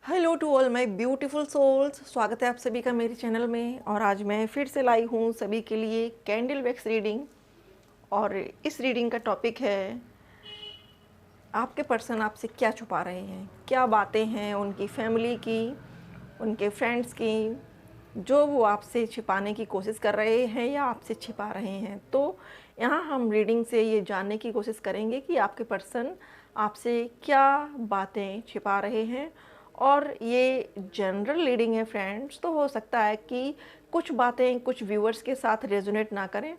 Hello to all my beautiful souls. स्वागत है आप सभी का मेरे चैनल में। और आज मैं फिर से लाई हूँ सभी के लिए कैंडल वैक्स रीडिंग। और इस रीडिंग का टॉपिक है आपके पर्सन आपसे क्या छुपा रहे हैं, क्या बातें हैं उनकी फैमिली की, उनके फ्रेंड्स की, जो वो आपसे छिपाने की कोशिश कर रहे हैं या आपसे छिपा रहे हैं। तो यहाँ हम रीडिंग से ये जानने की कोशिश करेंगे कि आपके पर्सन आपसे क्या बातें छिपा रहे हैं। और ये जनरल रीडिंग है फ्रेंड्स, तो हो सकता है कि कुछ बातें कुछ व्यूअर्स के साथ रेजोनेट ना करें।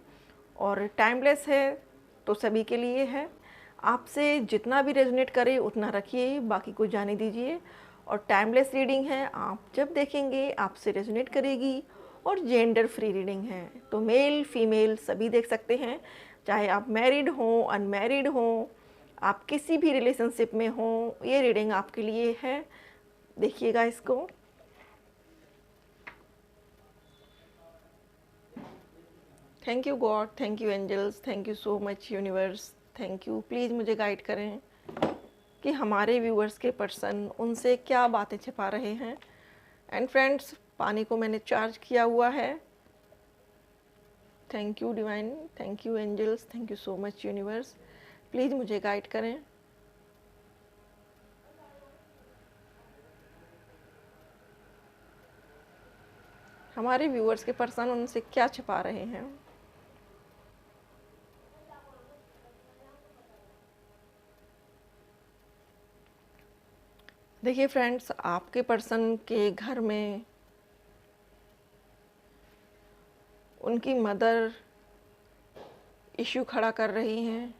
और टाइमलेस है तो सभी के लिए है। आपसे जितना भी रेजोनेट करे उतना रखिए, बाकी को जाने दीजिए। और टाइमलेस रीडिंग है, आप जब देखेंगे आपसे रेजोनेट करेगी। और जेंडर फ्री रीडिंग है, तो मेल फीमेल सभी देख सकते हैं, चाहे आप मैरिड हों अनमैरिड हों, आप किसी भी रिलेशनशिप में हों, ये रीडिंग आपके लिए है। देखिएगा इसको। Thank you God, thank you angels, thank you so much universe, thank you. Please मुझे गाइड करें कि हमारे व्यूअर्स के पर्सन उनसे क्या बातें छिपा रहे हैं। एंड फ्रेंड्स, पानी को मैंने चार्ज किया हुआ है। Thank you divine, thank you angels, thank you so much universe. Please मुझे गाइड करें। हमारे व्यूअर्स के पर्सन उनसे क्या छिपा रहे हैं। देखिए फ्रेंड्स, आपके पर्सन के घर में उनकी मदर इश्यू खड़ा कर रही हैं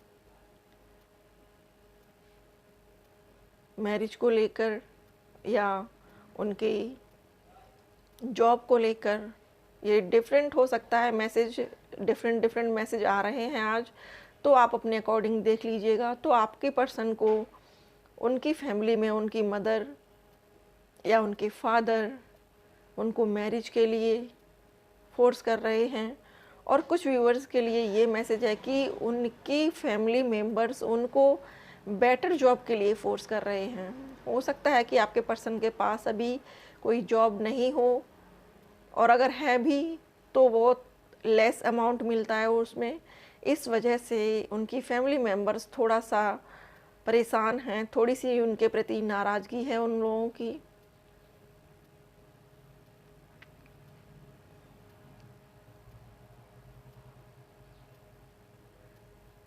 मैरिज को लेकर, या उनकी जॉब को लेकर। ये डिफरेंट हो सकता है मैसेज, डिफरेंट डिफरेंट मैसेज आ रहे हैं आज, तो आप अपने अकॉर्डिंग देख लीजिएगा। तो आपके पर्सन को उनकी फैमिली में उनकी मदर या उनके फादर उनको मैरिज के लिए फोर्स कर रहे हैं। और कुछ व्यूअर्स के लिए ये मैसेज है कि उनकी फैमिली मेम्बर्स उनको बेटर जॉब के लिए फोर्स कर रहे हैं। हो सकता है कि आपके पर्सन के पास अभी कोई जॉब नहीं हो, और अगर है भी तो वो लेस अमाउंट मिलता है उसमें। इस वजह से उनकी फैमिली मेम्बर्स थोड़ा सा परेशान हैं, थोड़ी सी उनके प्रति नाराज़गी है उन लोगों की।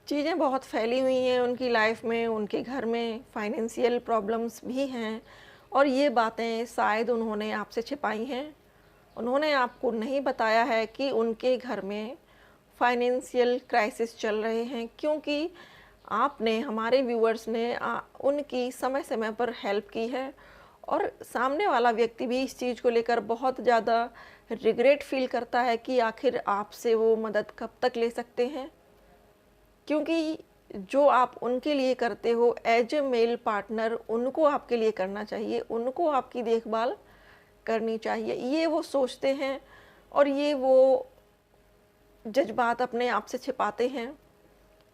चीज़ें बहुत फैली हुई हैं उनकी लाइफ में, उनके घर में फाइनेंशियल प्रॉब्लम्स भी हैं। और ये बातें शायद उन्होंने आपसे छिपाई हैं। उन्होंने आपको नहीं बताया है कि उनके घर में फाइनेंशियल क्राइसिस चल रहे हैं, क्योंकि आपने, हमारे व्यूअर्स ने उनकी समय समय पर हेल्प की है। और सामने वाला व्यक्ति भी इस चीज़ को लेकर बहुत ज़्यादा रिग्रेट फील करता है कि आखिर आपसे वो मदद कब तक ले सकते हैं। क्योंकि जो आप उनके लिए करते हो एज ए मेल पार्टनर, उनको आपके लिए करना चाहिए, उनको आपकी देखभाल करनी चाहिए, ये वो सोचते हैं। और ये वो जज्बात अपने आप से छिपाते हैं,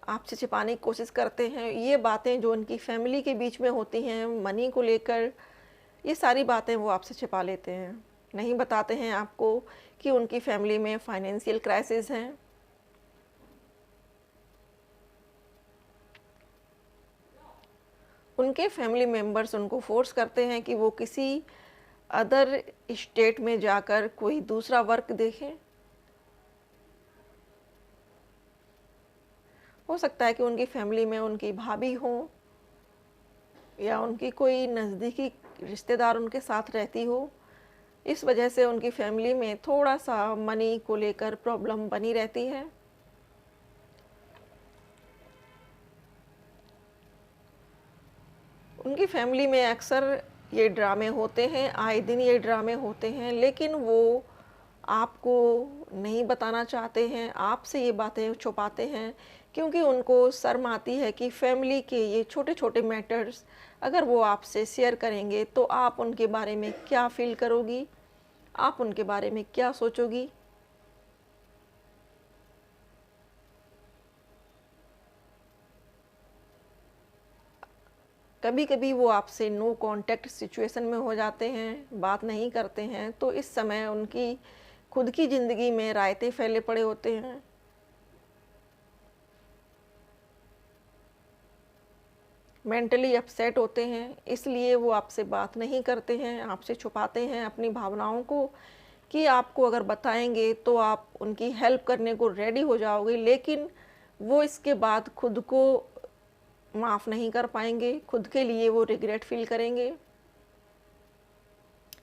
आपसे छिपाने की कोशिश करते हैं। ये बातें जो उनकी फैमिली के बीच में होती हैं मनी को लेकर, ये सारी बातें वो आपसे छिपा लेते हैं, नहीं बताते हैं आपको कि उनकी फैमिली में फाइनेंशियल क्राइसिस हैं। उनके फैमिली मेम्बर्स उनको फोर्स करते हैं कि वो किसी अदर स्टेट में जाकर कोई दूसरा वर्क देखें। हो सकता है कि उनकी फैमिली में उनकी भाभी हो, या उनकी कोई नज़दीकी रिश्तेदार उनके साथ रहती हो। इस वजह से उनकी फैमिली में थोड़ा सा मनी को लेकर प्रॉब्लम बनी रहती है। उनकी फैमिली में अक्सर ये ड्रामे होते हैं, आए दिन ये ड्रामे होते हैं, लेकिन वो आपको नहीं बताना चाहते हैं, आपसे ये बातें छुपाते हैं, क्योंकि उनको शर्म आती है कि फैमिली के ये छोटे छोटे मैटर्स अगर वो आपसे शेयर करेंगे तो आप उनके बारे में क्या फील करोगी, आप उनके बारे में क्या सोचोगी। कभी कभी वो आपसे नो कांटेक्ट सिचुएशन में हो जाते हैं, बात नहीं करते हैं, तो इस समय उनकी खुद की ज़िंदगी में रायते फैले पड़े होते हैं। मेंटली अपसेट होते हैं, इसलिए वो आपसे बात नहीं करते हैं, आपसे छुपाते हैं अपनी भावनाओं को, कि आपको अगर बताएंगे तो आप उनकी हेल्प करने को रेडी हो जाओगे, लेकिन वो इसके बाद खुद को माफ़ नहीं कर पाएंगे, खुद के लिए वो रिग्रेट फील करेंगे।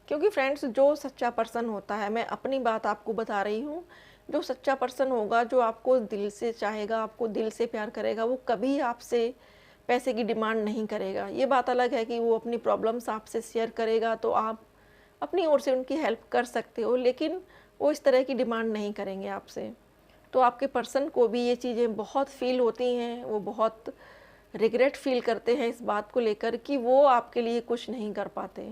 क्योंकि फ्रेंड्स, जो सच्चा पर्सन होता है, मैं अपनी बात आपको बता रही हूँ, जो सच्चा पर्सन होगा, जो आपको दिल से चाहेगा, आपको दिल से प्यार करेगा, वो कभी आपसे पैसे की डिमांड नहीं करेगा। ये बात अलग है कि वो अपनी प्रॉब्लम्स आपसे शेयर करेगा तो आप अपनी ओर से उनकी हेल्प कर सकते हो, लेकिन वो इस तरह की डिमांड नहीं करेंगे आपसे। तो आपके पर्सन को भी ये चीज़ें बहुत फ़ील होती हैं, वो बहुत रिग्रेट फ़ील करते हैं इस बात को लेकर कि वो आपके लिए कुछ नहीं कर पाते।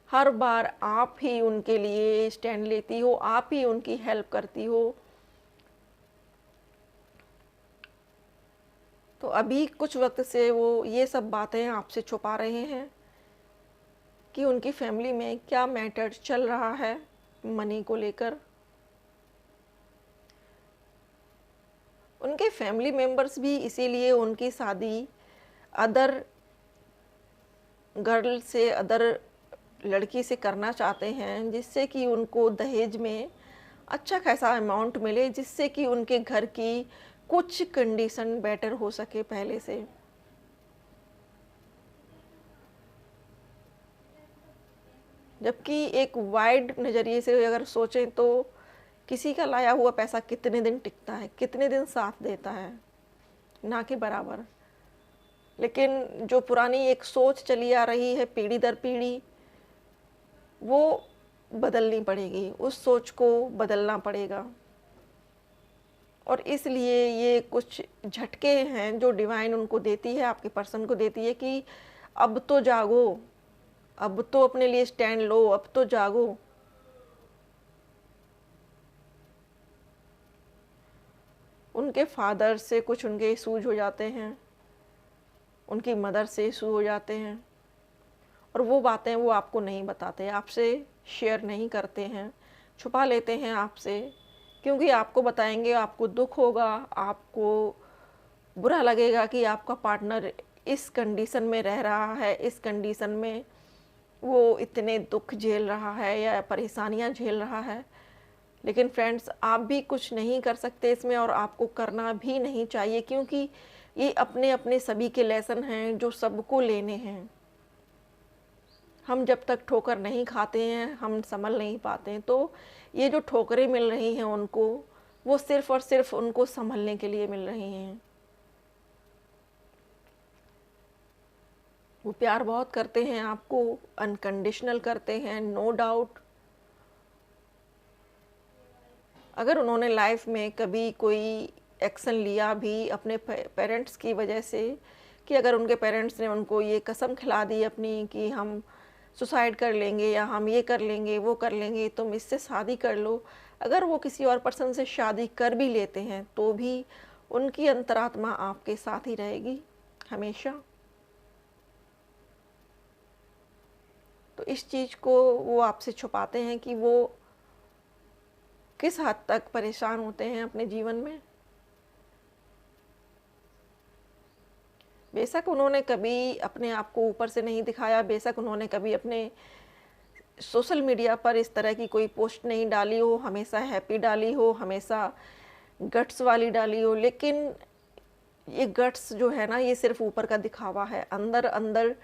हर बार आप ही उनके लिए स्टैंड लेती हो, आप ही उनकी हेल्प करती हो। तो अभी कुछ वक्त से वो ये सब बातें आपसे छुपा रहे हैं कि उनकी फैमिली में क्या मैटर चल रहा है मनी को लेकर। उनके फैमिली मेंबर्स भी इसीलिए उनकी शादी अदर गर्ल से, अदर लड़की से करना चाहते हैं, जिससे कि उनको दहेज में अच्छा खासा अमाउंट मिले, जिससे कि उनके घर की कुछ कंडीशन बेटर हो सके पहले से। जबकि एक वाइड नज़रिए से अगर सोचें तो किसी का लाया हुआ पैसा कितने दिन टिकता है, कितने दिन साथ देता है, ना के बराबर। लेकिन जो पुरानी एक सोच चली आ रही है पीढ़ी दर पीढ़ी, वो बदलनी पड़ेगी, उस सोच को बदलना पड़ेगा। और इसलिए ये कुछ झटके हैं जो डिवाइन उनको देती है, आपके पर्सन को देती है कि अब तो जागो, अब तो अपने लिए स्टैंड लो, अब तो जागो। उनके फादर से कुछ उनके इशूज हो जाते हैं, उनकी मदर से इशू हो जाते हैं, और वो बातें वो आपको नहीं बताते, आपसे शेयर नहीं करते हैं, छुपा लेते हैं आपसे। क्योंकि आपको बताएंगे आपको दुख होगा, आपको बुरा लगेगा कि आपका पार्टनर इस कंडीशन में रह रहा है, इस कंडीशन में वो इतने दुख झेल रहा है या परेशानियां झेल रहा है। लेकिन फ्रेंड्स, आप भी कुछ नहीं कर सकते इसमें, और आपको करना भी नहीं चाहिए, क्योंकि ये अपने अपने सभी के लेसन हैं जो सबको लेने हैं। हम जब तक ठोकर नहीं खाते हैं, हम संभल नहीं पाते हैं। तो ये जो ठोकरें मिल रही हैं उनको, वो सिर्फ़ और सिर्फ उनको संभलने के लिए मिल रही हैं। वो प्यार बहुत करते हैं आपको, अनकंडीशनल करते हैं, नो डाउट। अगर उन्होंने लाइफ में कभी कोई एक्शन लिया भी अपने पेरेंट्स की वजह से, कि अगर उनके पेरेंट्स ने उनको ये कसम खिला दी अपनी कि हम सुसाइड कर लेंगे या हम ये कर लेंगे, वो कर लेंगे, तुम इससे शादी कर लो, अगर वो किसी और पर्सन से शादी कर भी लेते हैं तो भी उनकी अंतरात्मा आपके साथ ही रहेगी हमेशा। तो इस चीज़ को वो आपसे छुपाते हैं कि वो किस हद तक परेशान होते हैं अपने जीवन में। बेशक उन्होंने कभी अपने आप को ऊपर से नहीं दिखाया, बेशक उन्होंने कभी अपने सोशल मीडिया पर इस तरह की कोई पोस्ट नहीं डाली हो, हमेशा हैप्पी डाली हो, हमेशा गट्स वाली डाली हो, लेकिन ये गट्स जो है ना, ये सिर्फ ऊपर का दिखावा है। अंदर अंदर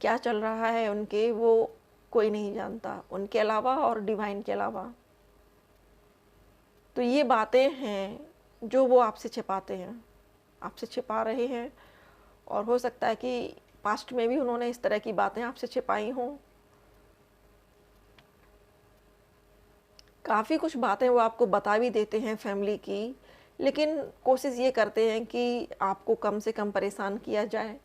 क्या चल रहा है उनके, वो कोई नहीं जानता उनके अलावा और डिवाइन के अलावा। तो ये बातें हैं जो वो आपसे छिपाते हैं, आपसे छिपा रहे हैं। और हो सकता है कि पास्ट में भी उन्होंने इस तरह की बातें आपसे छिपाई हों। काफ़ी कुछ बातें वो आपको बता भी देते हैं फैमिली की, लेकिन कोशिश ये करते हैं कि आपको कम से कम परेशान किया जाए।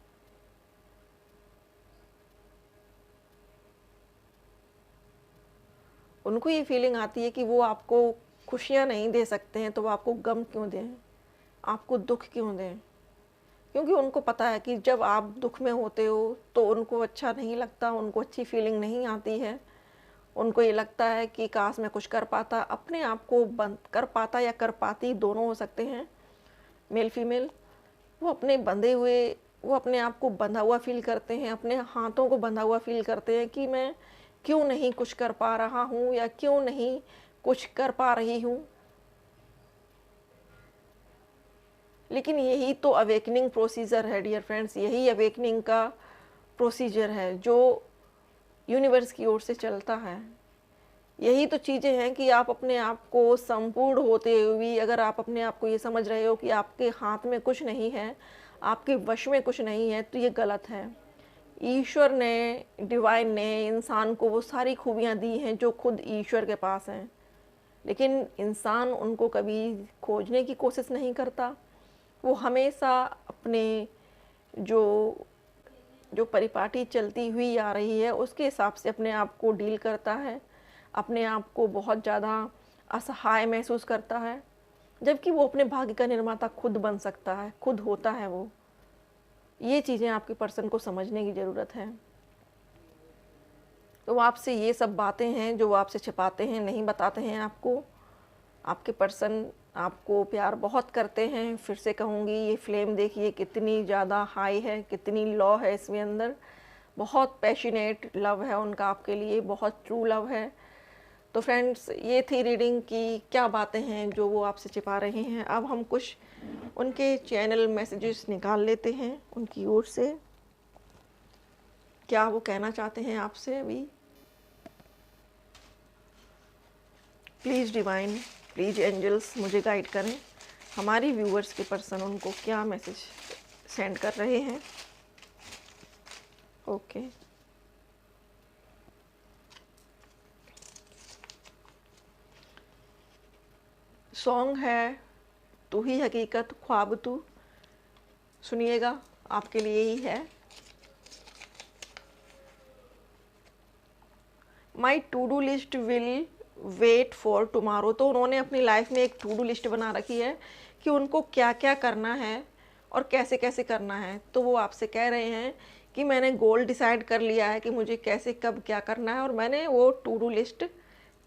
उनको ये फीलिंग आती है कि वो आपको खुशियाँ नहीं दे सकते हैं, तो वो आपको गम क्यों दें, आपको दुख क्यों दें। क्योंकि उनको पता है कि जब आप दुख में होते हो तो उनको अच्छा नहीं लगता, उनको अच्छी फीलिंग नहीं आती है। उनको ये लगता है कि काश मैं कुछ कर पाता, अपने आप को बंद कर पाता या कर पाती, दोनों हो सकते हैं, मेल फीमेल। वो अपने बंधे हुए, वो अपने आप को बंधा हुआ फील करते हैं, अपने हाथों को बंधा हुआ फील करते हैं कि मैं क्यों नहीं कुछ कर पा रहा हूँ या क्यों नहीं कुछ कर पा रही हूँ। लेकिन यही तो अवेकनिंग प्रोसीजर है डियर फ्रेंड्स, यही अवेकनिंग का प्रोसीजर है जो यूनिवर्स की ओर से चलता है। यही तो चीज़ें हैं कि आप अपने आप को संपूर्ण होते हुए अगर आप अपने आप को ये समझ रहे हो कि आपके हाथ में कुछ नहीं है, आपके वश में कुछ नहीं है, तो ये गलत है। ईश्वर ने, डिवाइन ने इंसान को वो सारी खूबियाँ दी हैं जो खुद ईश्वर के पास हैं, लेकिन इंसान उनको कभी खोजने की कोशिश नहीं करता। वो हमेशा अपने जो जो परिपाटी चलती हुई आ रही है उसके हिसाब से अपने आप को डील करता है, अपने आप को बहुत ज़्यादा असहाय महसूस करता है, जबकि वो अपने भाग्य का निर्माता खुद बन सकता है, खुद होता है वो। ये चीज़ें आपके पर्सन को समझने की ज़रूरत है। तो वो आपसे ये सब बातें हैं जो वो आपसे छिपाते हैं, नहीं बताते हैं आपको। आपके पर्सन आपको प्यार बहुत करते हैं। फिर से कहूँगी, ये फ्लेम देखिए कितनी ज़्यादा हाई है, कितनी लॉ है इसमें अंदर। बहुत पैशनेट लव है उनका आपके लिए, बहुत ट्रू लव है। तो फ्रेंड्स, ये थी रीडिंग की क्या बातें हैं जो वो आपसे छिपा रहे हैं। अब हम कुछ उनके चैनल मैसेजेस निकाल लेते हैं उनकी ओर से, क्या वो कहना चाहते हैं आपसे अभी। प्लीज़ डिवाइन, प्लीज़ एंजल्स मुझे गाइड करें, हमारी व्यूअर्स के पर्सन उनको क्या मैसेज सेंड कर रहे हैं। ओके, सॉन्ग है तू ही हकीकत ख्वाब तू, सुनिएगा, आपके लिए ही है। My to do list will wait for tomorrow. तो उन्होंने अपनी लाइफ में एक टू डू लिस्ट बना रखी है कि उनको क्या क्या करना है और कैसे कैसे करना है। तो वो आपसे कह रहे हैं कि मैंने गोल डिसाइड कर लिया है कि मुझे कैसे कब क्या करना है और मैंने वो टू डू लिस्ट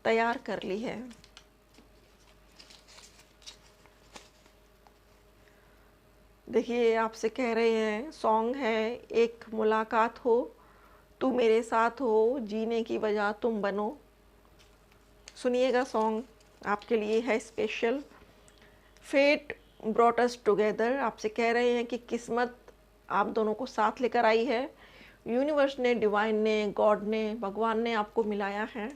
तैयार कर ली है। देखिए, आपसे कह रहे हैं, सॉन्ग है एक मुलाकात हो, तू मेरे साथ हो, जीने की वजह तुम बनो। सुनिएगा, सॉन्ग आपके लिए है special. Fate brought us together, आपसे कह रहे हैं कि किस्मत आप दोनों को साथ लेकर आई है। यूनिवर्स ने, डिवाइन ने, गॉड ने, भगवान ने आपको मिलाया है।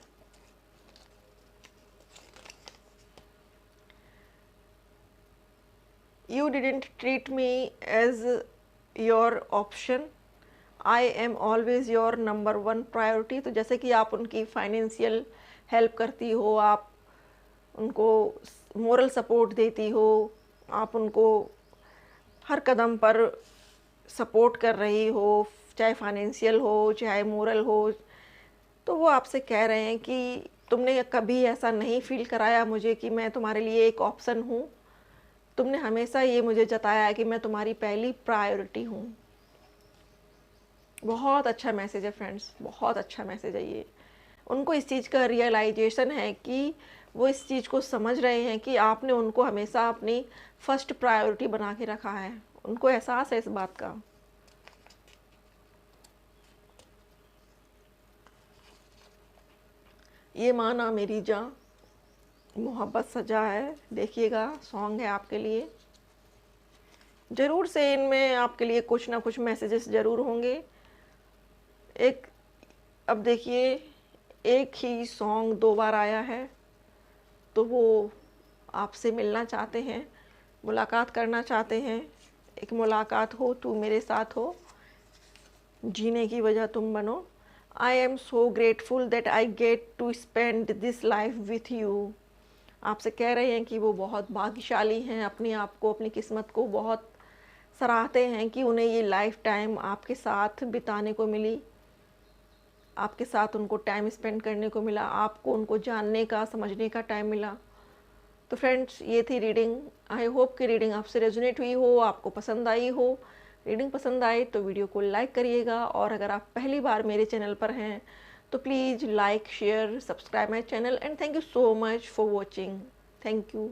You didn't treat me as your option, I am always your number 1 priority. तो जैसे कि आप उनकी फाइनेंशियल हेल्प करती हो, आप उनको मोरल सपोर्ट देती हो, आप उनको हर कदम पर सपोर्ट कर रही हो, चाहे फाइनेंशियल हो चाहे मोरल हो, तो वो आपसे कह रहे हैं कि तुमने कभी ऐसा नहीं फील कराया मुझे कि मैं तुम्हारे लिए एक ऑप्शन हूँ। तुमने हमेशा ये मुझे जताया है कि मैं तुम्हारी पहली प्रायोरिटी हूँ। बहुत अच्छा मैसेज है फ्रेंड्स, बहुत अच्छा मैसेज है ये। उनको इस चीज़ का रियलाइजेशन है कि वो इस चीज़ को समझ रहे हैं कि आपने उनको हमेशा अपनी फर्स्ट प्रायोरिटी बना के रखा है। उनको एहसास है इस बात का। ये माना मेरी जान, मोहब्बत सजा है। देखिएगा, सॉन्ग है आपके लिए। ज़रूर से इनमें आपके लिए कुछ ना कुछ मैसेजेस ज़रूर होंगे। एक, अब देखिए, एक ही सॉन्ग 2 बार आया है, तो वो आपसे मिलना चाहते हैं, मुलाकात करना चाहते हैं। एक मुलाकात हो, तू मेरे साथ हो, जीने की वजह तुम बनो। I am so grateful that I get to spend this life with you. आपसे कह रहे हैं कि वो बहुत भाग्यशाली हैं, अपने आप को, अपनी किस्मत को बहुत सराहते हैं कि उन्हें ये लाइफ टाइम आपके साथ बिताने को मिली, आपके साथ उनको टाइम स्पेंड करने को मिला, आपको उनको जानने का, समझने का टाइम मिला। तो फ्रेंड्स, ये थी रीडिंग। आई होप कि रीडिंग आपसे रेजोनेट हुई हो, आपको पसंद आई हो। रीडिंग पसंद आए तो वीडियो को लाइक करिएगा, और अगर आप पहली बार मेरे चैनल पर हैं तो please like, share, subscribe my channel, and thank you so much for watching. Thank you.